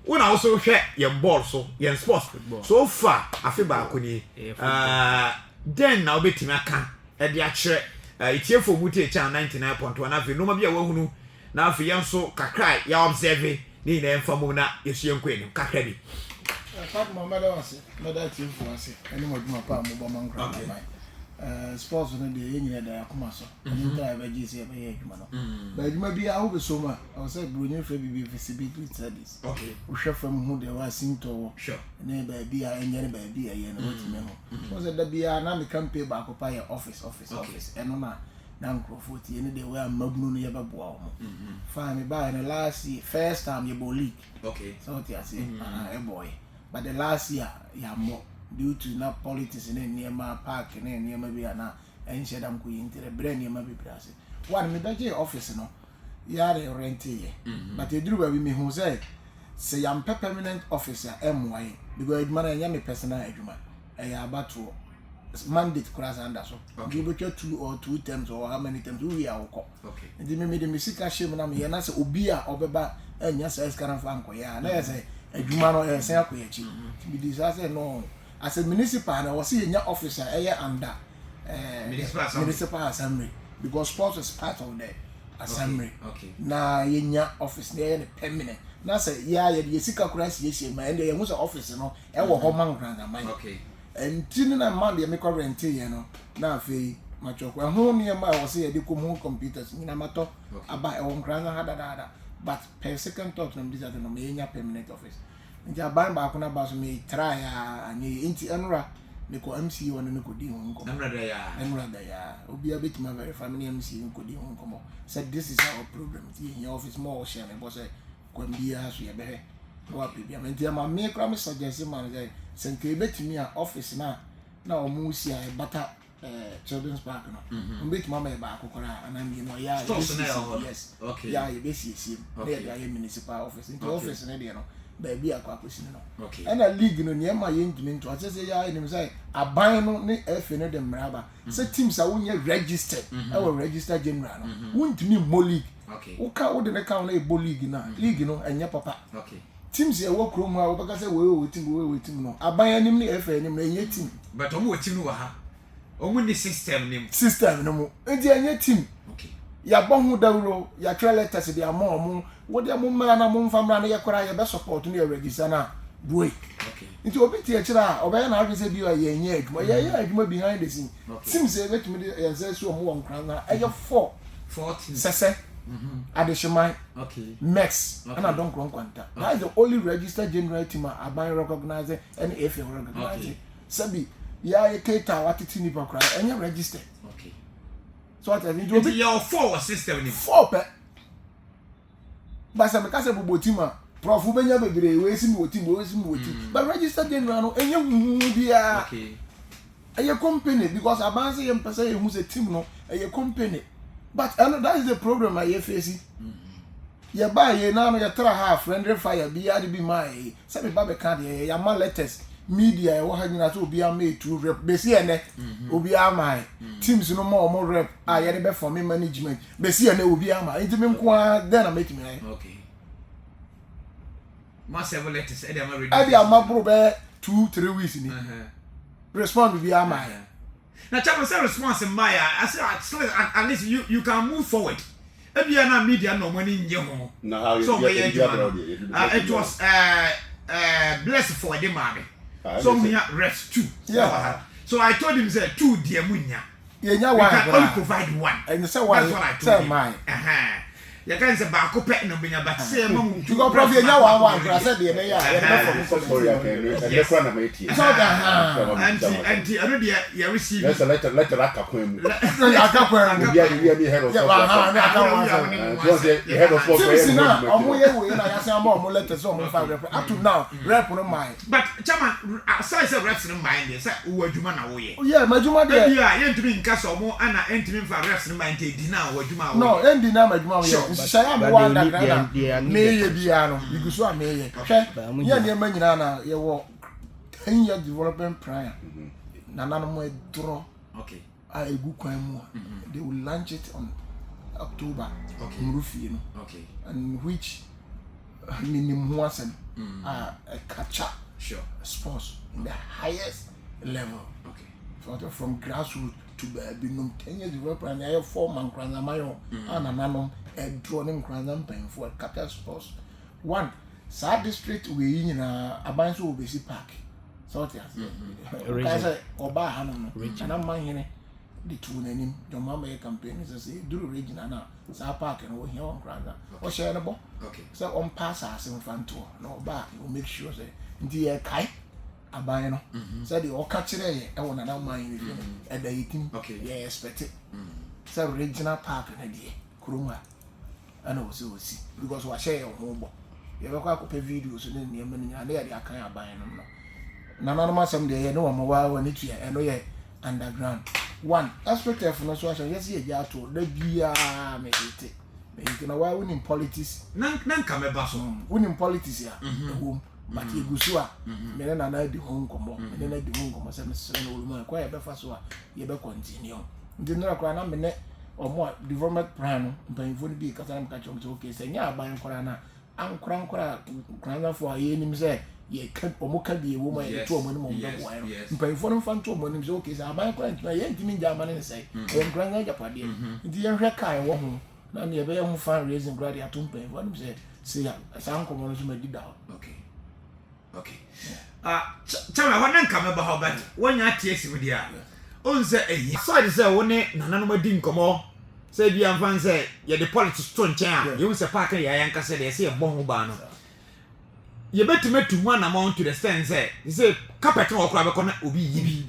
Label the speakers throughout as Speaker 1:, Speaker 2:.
Speaker 1: When I also share your ball so your sports so far I feel back ni then now be team aka e de akere itie for mutie chan 99.1 afi no ma bia wahunu na afi yanso kakra ya observe ni na emfamu na yesu enko enim kakra bi
Speaker 2: Fat Mohammed was another team for us any more my pa mo bo man kra sports no dey enyina da akoma so any time I just say be adwuma no ba adwuma bi a wo be so ma I say bronye fra bi visibility studies
Speaker 1: okay
Speaker 2: wo hwe fam hu de wa sinto
Speaker 1: sure
Speaker 2: na ba bi a enyere ba bi a ye na wotime ho wo say da bi a na me campaign ba ko pa ye office eno na Nkrofo tie ne de we amagunu no ye ba boa wo fa me ba na last year first time ye bo league
Speaker 1: okay
Speaker 2: so what you say boy but the last year ya more due to na politics in Niema Park in Niema Biana and Shadam Queen to the brain Niema Bibrasi. One me back office no ya rent ye. But you drew me who say I'm permanent officer MY because man I me personal agreement. I about to mandate class under so. Give it 2 or 2 terms or how many times we are okay. And then me the music shame na me na say obia obeba enya say scaran fan ko ya na say adwuma no e say akoyachi be disaster no as a municipal na was your officer under municipal assembly because sports is part of the assembly
Speaker 1: okay
Speaker 2: na yenya office na permanent na say ya ye sika kurasi ye ma and ye hu say office no e wo ho man grant man
Speaker 1: okay
Speaker 2: and tin na man dey make rent ye no na afei machokwa ho ne ma was ye dey come computers ni na mato aba e won grant ha but per second thought na this no me yenya permanent office nti aban ba ko na ba so me try ani nti enra me ko MC won ne ko di ho nko
Speaker 1: enra
Speaker 2: da ya obi abetima very family MC nko di ho nko said this is our problem in your office more share me bo say ko mbia so ye be wa bibia me nti ama me kra me suggest man say nke betimi a office na omu si a bata children's park no mbetima ma ba akokora anami no ya yes
Speaker 1: okay
Speaker 2: ya ye be si na ya municipal office into office na dey no baby akwakosi no
Speaker 1: okay
Speaker 2: and a league no niema ye ntumi nto ase say ya enim say aban no ne efe no de mraba say teams a wonye registered e wo register general no wontumi mo league
Speaker 1: okay
Speaker 2: uka wo de ne ka na e bo league na league no enye papa
Speaker 1: okay
Speaker 2: teams ye wo krom a wo baka say we team no aban anim ne efe anim na enye team
Speaker 1: but omo team no wa ha omo ni system
Speaker 2: no mo enti enye team
Speaker 1: okay
Speaker 2: ya bohu dawro ya try letters de amom wo de amom na mo famra na ye kora ye be support na ye register na boy
Speaker 1: okay
Speaker 2: nti obi tie kira obe na adwese bi ye nye adwuma ye adwuma behind the scene teams e betumi de ye say so mo won kran na e ye 14 sese additional
Speaker 1: okay
Speaker 2: max and I don't kwanta that is the only registered general team aban recognize and if you recognize sabi ya ye keta watiti ni pakra enye registered
Speaker 1: okay
Speaker 2: so what I need to be
Speaker 1: your 4 system ni
Speaker 2: 4 pe basa me kase bobo team a prof benya bebre we si mi team but registered general no enye hu bia
Speaker 1: okay
Speaker 2: a company because abanse ye mpesa ye hu se team no a company but that is the problem I face ye buy ye na no ye try half friendly fire bia de bi mai say me ba be can ye ya ma letters media e wo ha nyina so obi am etu rep be see ene obi am teams no more rep a ye de be for me management be see ene obi am enti me nko a then na make me
Speaker 1: okay ma several letters e dey am ready
Speaker 2: e dey am bro be 2-3 weeks ni respond be am
Speaker 1: now chama say response in my I say at least you can move forward e bia na media no money nje ho so it was blessed for the man. So we have rest 2.
Speaker 2: Yeah.
Speaker 1: So I told him say 2 dear munya.
Speaker 2: You
Speaker 1: can only provide 1.
Speaker 2: And you say one.
Speaker 1: That's what I told him. You can say ba ko pet no bunya but say mama
Speaker 2: you go prof you nya one I said the ya
Speaker 3: sorry and the friend am etie.
Speaker 1: So and I know you receive.
Speaker 3: Let's let akakwan.
Speaker 2: Akakwan.
Speaker 3: We are head of head of
Speaker 2: sports. Now omo ye we na ya say omo letters omo fa rep up to now rep no mind.
Speaker 1: But chairman say reps no mind dey say wo adwuma na wo ye.
Speaker 2: Yeah, majuma dey.
Speaker 1: Yeah, ye ntumi nka so omo ana ntumi fa reps no mind dey di na wo adwuma wo.
Speaker 2: No, endi na majuma wo. Shaya mo wanda grana me ye bia no igusu a me ye hwe ye ne ma nyina na ye wo 10-year development plan na nanu mo edro
Speaker 1: okay
Speaker 2: a egu kwan mu they will launch it on October mrufi no
Speaker 1: okay
Speaker 2: and which minimum wasem capture sports in the highest level. Okay. So from grassroots to Binum 10 years development, I have 4 man Nkoranza Mayo and another drawing Nkoranza paying for capture sports. One, South District we in Abanso Obesi Park. So it is. I say Oba Hanon, and I'm my the two name, your mama campaign is say, do region and South Park and over here on Nkoranza. Or shareable. Okay. So on pass us in front to no bar, you make sure say, dear Kai. Abayano. So the all catch it, I want another mind at the 18. Okay. Yeah, expect it. So regional park and idea. Kuruma. I know so see because we share your home. You ever quite pay videos and then you're many and there I can't buy no. None of some day I know I'm a while when it's here and no yeah underground. One aspect of no social yes yeah to the gear make it. You can why winning politics. None come about winning politics here. Home. But you go so men and I do home come up, and then I do home come up, quite a fast one, you better continue. Did not cry a minute or more development plan, but you would be because I'm catching to okay, saying, yeah, buying Corana, I'm crying for a year, say, ye can't or can be a woman, 2 months, but if one fun 2 months, okay, so I'm crying, my young Timmy German and say, I'm crying like a party. The young Rakai woman, now near very home fine raising graduate to pay, one say, see, as uncle wants to make it down. Okay. Okay. Tell me what come about how bad when you are tasting with you. On say, so I say, one day, none of my didn't come on. Say, the young say, you're the politics stone chair. You was a parker, Yanka said, they say a bomb banner. You better make to one amount to the stand, say, you say, carpet or crab will be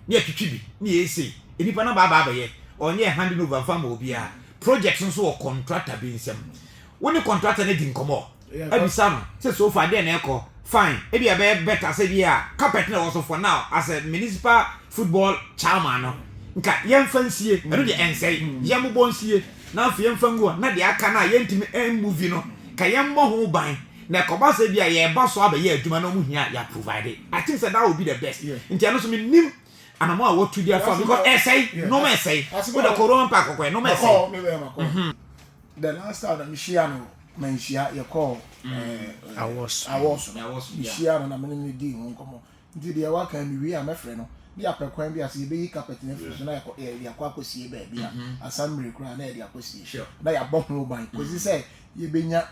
Speaker 2: near to Chibi, near say, if you know Baba yet, or near handing over farm will be a project and so contractor being some. When the contractor didn't come on, every summer, says so far, then echo. Fine. Maybe a better say yeah. Carpet also for now as a municipal football chairman. Nka yem fancy e no de ensay yem bonsie na afi yem fango na de aka na yentimi movie no ka yem mo ho ban na koba say bia ye ba so abaye adwuma no mu hia ya provide. I think that will be the best. Nti ano so me nim anamo a what to their farm because essay no me say with the corona pack no me say. The last time I'm Shiano menshia you call I was Shiano na me di ho komo. Nti de wa kan mi wi am friend no dia pekwan bi ase be carpet na fuso na ya kwa akosie ba bia assembly kura na ya akosie na ya bohun ban kozi say ye benya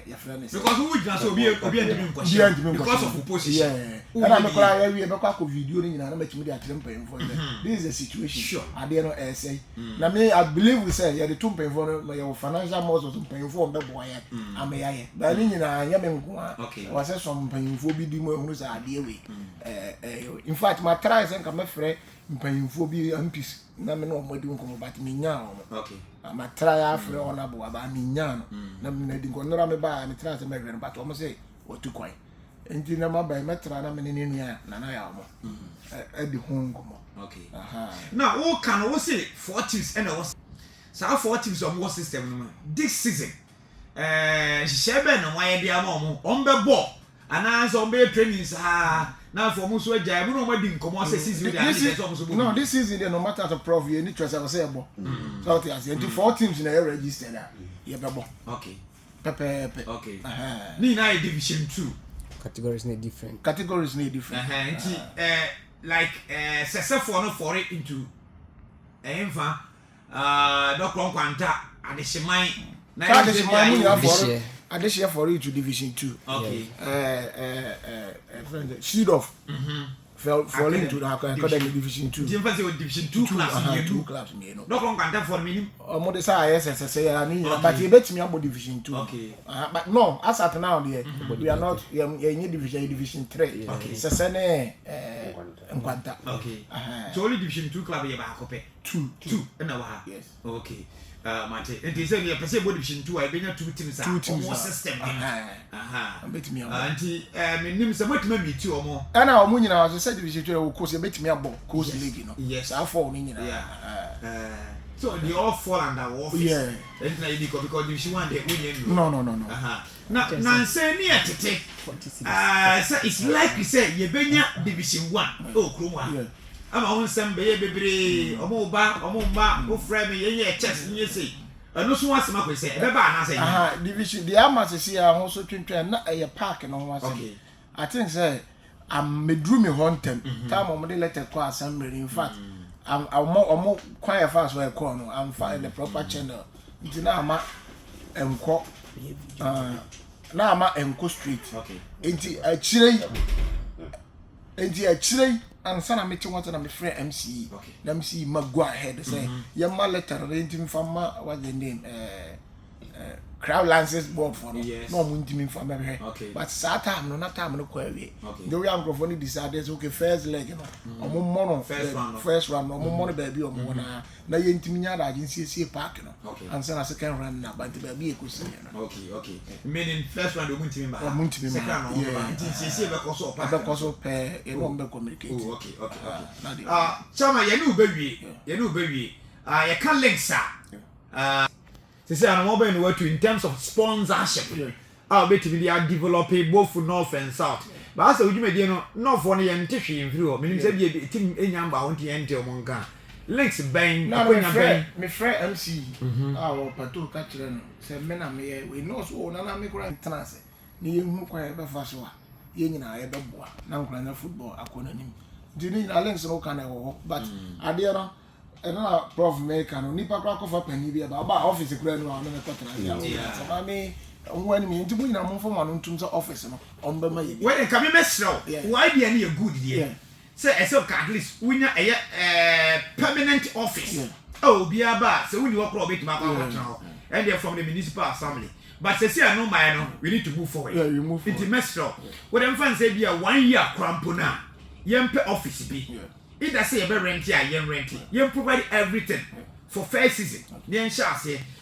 Speaker 2: your friend is because who just obi andimi nkwashe because of opposition and I'm kura ya wi be kwa video ni na matimi dia trempen for this is the situation ade no say na me I believe we say ya the two pen for your financial muscles pen for be boy am ya ye ba ni nyina anya me nko a was say some pen for bi di mo ehunu say ade we in fact my try say nka me frɛ pen for bi ampis na me no mo di nko but me nya okay I'm a try after honorable about me yan. Na di nkonora me ba me try say me hwɛ no but omo say what to kwai. Enti na ma ba me try na me ne nua na ya omo. E di hon komo. Okay. Now who can we say 4 teams and was so 4 teams of what system no this season. Shebe no why dey am omo. On be ball. Ana so on be trainings now for muso agya we no ma di nkomo say season dey no this season dey no matter the prof you need to say ebo so it has 4 teams na registered you be bo okay pepe okay ni na division 2
Speaker 4: categories need different
Speaker 2: like successful no for it into emfa Dr. Nkwanta adehyeman na adehyeman I this year for you to Division 2. Okay. Seed off. Falling into the academy Division 2. Division 2 class. 2 class, you know. No contact for me. More the size as I say, I mean, but you bet me about Division 2. Okay. But no, as at now, we are not in Division 3. Okay. Sasane Nkwanta. Okay. So only Division 2 club you have 2. Yes. Okay. Mate, and they say you are Division 2. I been 2 teams. 2 teams. More system. Bet me. Auntie, me name is what maybe 2 or more. And now, when you know, as I said, Division 2 will course bet me about course league, you know. Yes, I fall in. Yeah. So they all fall under office. Yeah. Because Division 1 they win. No. Now say near to take. So it's like you say you been Division 1. Oh, Kruma. Yeah. I'm on some baby, Omoba, o frame, ye chest, you say.
Speaker 1: no so was my say e be ba na say
Speaker 2: division the amount see a so twentwen na e park no ho ase I think say I'm medru me hontem time o mo de letter call assembly in fact I'm quite fast where call no I'm fine the proper channel nti na ama enko na ama enko street nti achire ansa na meche wanta na me friend MC na MC go ahead say your ma letter nti mfama what the name crowd lances board for no no mo ntimi mfama be but that time no na time no kwa we the way microphone decided okay first leg no omo mono first round omo mono baby omo na ye ntimi nya da agency park no ansa na second round na but baby ekosi no
Speaker 1: okay meaning first round omo ntimi ba second round ntimi be koso
Speaker 2: pe e no be communicate
Speaker 1: okay chama ye no bewie ye can links say I'm mobile in what in terms of sponsorship. I'll bet we are developing both north and south. But as you may know, north one and tissue in view, meaning say be team in Yamba on the end of Monga. Links bang,
Speaker 2: my friend MC, our patrol catcher, said men are me, we know so, Nana make grand trans. Near Muka Bafaswa, Yen I ever boy, Nkoranza football, I couldn't him. Didn't I link so kind of walk, but I dare. Ena prof make no nipa kwa kofa pani bia ba office kura no na me kotena ya so ma me wani me ntibu nyina mo fo ma no ntum so office no omba ma ye
Speaker 1: when come me slow why be any good there say at least winya permanent office oh bia ba say we work robit ma kwa and they from the municipal assembly but say no my no we need to move forward
Speaker 2: you move forward
Speaker 1: it mesro we dem fan say bia 1 year crampo na yempe office bi either say you rent here, you provide everything for first season.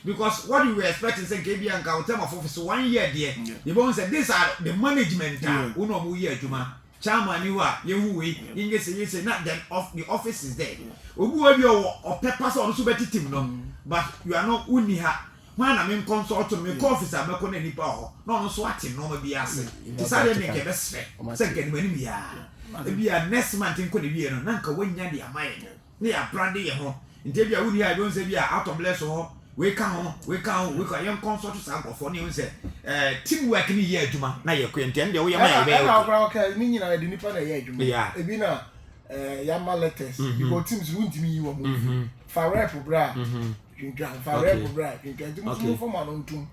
Speaker 1: Because what you were expecting say KB and term of office 1 year there. You won't say these are the management uno year juma. Chairman you are you say not that the office is there. Obu or purpose or super team no. But you are not uniha. Man I mean consult to me officer make on any power. No swatting no be ask. Decided make a best friend. Second when we are. Ebi a next month nko de wie no na nka wanya de amaye ne ya brand ye ho nte bia wuni ya don se bia out of bless ho we can yan consult sa agofo ne unse team work ni ye adwuma na ye kwente nde wo ye ma ye be
Speaker 2: okay ni nyina de nipa na ye adwuma ebi na ya ma letters because teams wuntimi yi wo mo fa rep bra fa rep bra nti mo ma no ntum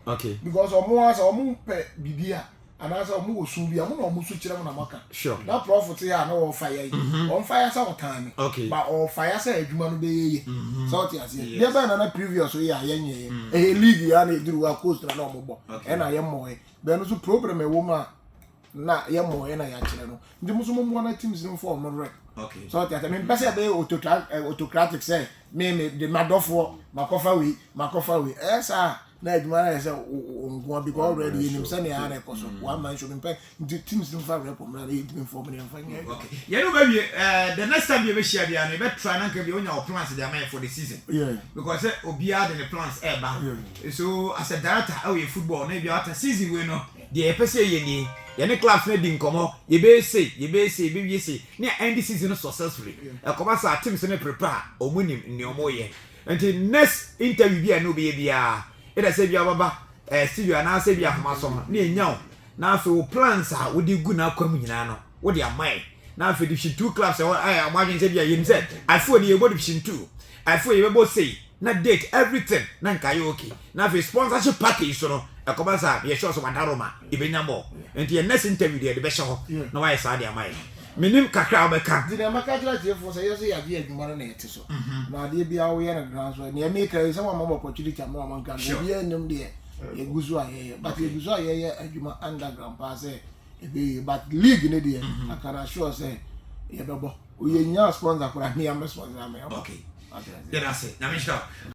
Speaker 2: because omo pe bibia and as a move soon be a moon switch on a maka.
Speaker 1: Sure.
Speaker 2: That prophet here no fire. On fire some time.
Speaker 1: Okay.
Speaker 2: But all fire say human be so as there been another previous year a league and do a coast and normal. And I am more. Then also problem a woman na ya more and I actually know. The Muslim one teams in form of
Speaker 1: okay.
Speaker 2: So that I mean pass a autocratic say me the Madofo Makofa we sir. Na adwuma say ongo because already him say na na ekoso one man should be teams don't far rep na edimi for me mfanya
Speaker 1: okay you know baby the next time you be share bia na be try na ka bi onya o plans dey am for the season because obia the plans eba so as a director how you football na bia after season we no dey pese ye ni ye ne clubs na di nkomo ye be say be wie say na end season successfully e come as teams na prepare omunim ni omo ye until next interview bia no be bia it say bia baba studio na say bia homa so na enya na afi wo plans a wo di gu na kwam nyina no wo di amai na afi division 2 clubs I imagine say bia yim say afi oni ebo division 2 afi you ebo say na date everything na nka yo okay na afi sponsorship package so no e ko ba sa ye sure so wadaroma e be nyambo enti ye next interview dey be hye ho na why sa di amai minim kakra obeka
Speaker 2: di na makajira je for say yeso ya di adwuma na yete so na de bia wo ye na grand so na make say some mama opportunity am na man kan bia nim de ye guzu aye but ye guzu aye adwuma underground pass e be but league ne de akara sure say ye bebo o ye nya sponsor kwa me am sponsor me
Speaker 1: okay yeah that's it na me stop